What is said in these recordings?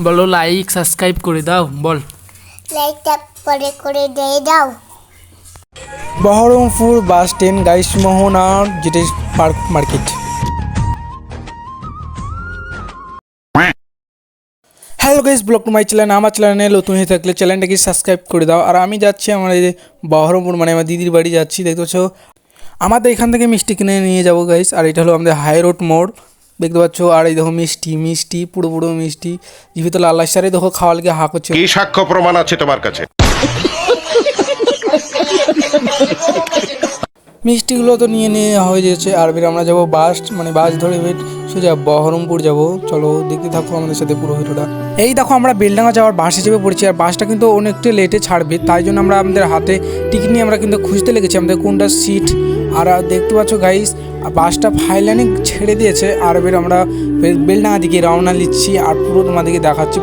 বলো like subscribe করে দাও, বল। লাইকটা করে দিয়ে দাও। বহরমপুর বাস স্ট্যান্ড গাইস, মোহনা যেটা park market. Hello guys, blog to my channel. আমার চ্যানেলে নতুন হয়ে থাকলে চ্যানেলটাকে সাবস্ক্রাইব করে দাও। আর আমি যাচ্ছি আমার এই যে বহরমপুর, মানে আমার দিদির বাড়ি যাচ্ছি। দেখতে পাচ্ছ আমাদের এখান থেকে মিষ্টি কিনে নিয়ে যাবো গাইস। আর এটা হলো আমাদের হাই রোড মোড়, দেখতে পাচ্ছ। আর এই দেখো মিষ্টি পুরো মিষ্টি, যেহেতু লাল সারে দেখো খাওয়া লেগে হাঁক হচ্ছে। কি সাক্ষ্য প্রমাণ আছে তোমার কাছে? মিষ্টিগুলো তো নিয়ে হয়ে যাচ্ছে। আর বের আমরা যাবো বাস ধরে সোজা বহরমপুর যাব। চলো দেখতে থাকো আমাদের সাথে পুরো ভিডিওটা। এই দেখো আমরা বেলডাঙ্গা যাওয়ার বাস হিসেবে পড়েছি। আর বাসটা কিন্তু অনেকটা লেটে ছাড়বে, তাই জন্য আমরা আমাদের হাতে টিকিট নিয়ে আমরা কিন্তু খুঁজতে লেগেছি আমাদের কোনটা সিট। আর দেখতে পাচ্ছ গাইস, বাসটা ফাইলানে ছেড়ে দিয়েছে। আর বের আমরা বেলডাঙ্গা দিকে রওনা নিচ্ছি। আর পুরো তোমাদেরকে দেখাচ্ছি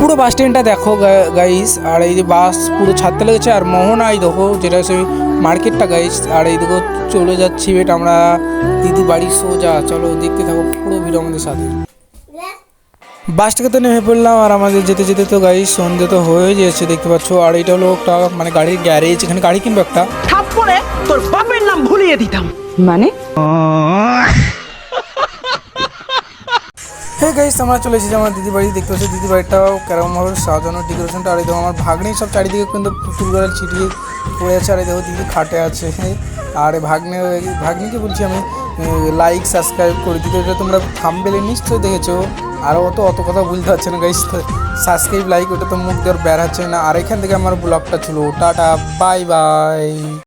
পুরো বাস স্ট্যান্ডটা দেখো গাইস। আর এই যে বাস পুরো ছাড়তে লেগেছে। আর মোহনা এই দেখো, যেটা সেই মার্কেটটা গাইস। আর এই দেখো চলে যাচ্ছি আমরা দিদি বাড়ি সোজা। চলো দেখতে থাকো পুরো ভিডিও আমাদের সাথে। বাসটাকে তো নেমে পড়লাম। আর আমাদের যেতে যেতে তো গাইস সন্ধ্যে তো হয়ে গিয়েছে, দেখতে পাচ্ছ। আর এটা হলো একটা গাড়ির গ্যারেজ, এখানে গাড়ি কিনবো একটা। থাপ্পড়ে তোর বাপের নাম ভুলিয়ে দিতাম। মানে হ্যাঁ গাইস, আমরা চলে এসেছি আমার দিদি বাড়ি। দেখতে পাচ্ছি দিদি বাড়িটাও কেরমভাবে সাজানো, ডেকোরেশনটা। আর এই দেখো আমার ভাগ্নি সব চারিদিকে কিন্তু পুতুল গাড়ি ছিটিয়ে পড়ে আছে। আর এই দেখো দিদি খাটে আছে। আর ভাগ্নিকে বলছি আমি লাইক সাবস্ক্রাইব করে দিতে। এটা তোমরা থাম্বনেলে নিশ্চয়ই দেখেছো। আর অত কথা বলতে পারছে না গাইস, সাবস্ক্রাইব লাইক ওটা তো মুখ দেওয়ার বের হচ্ছে না। আর এখান থেকে আমার ব্লগটা ছিল। Tata, bye bye.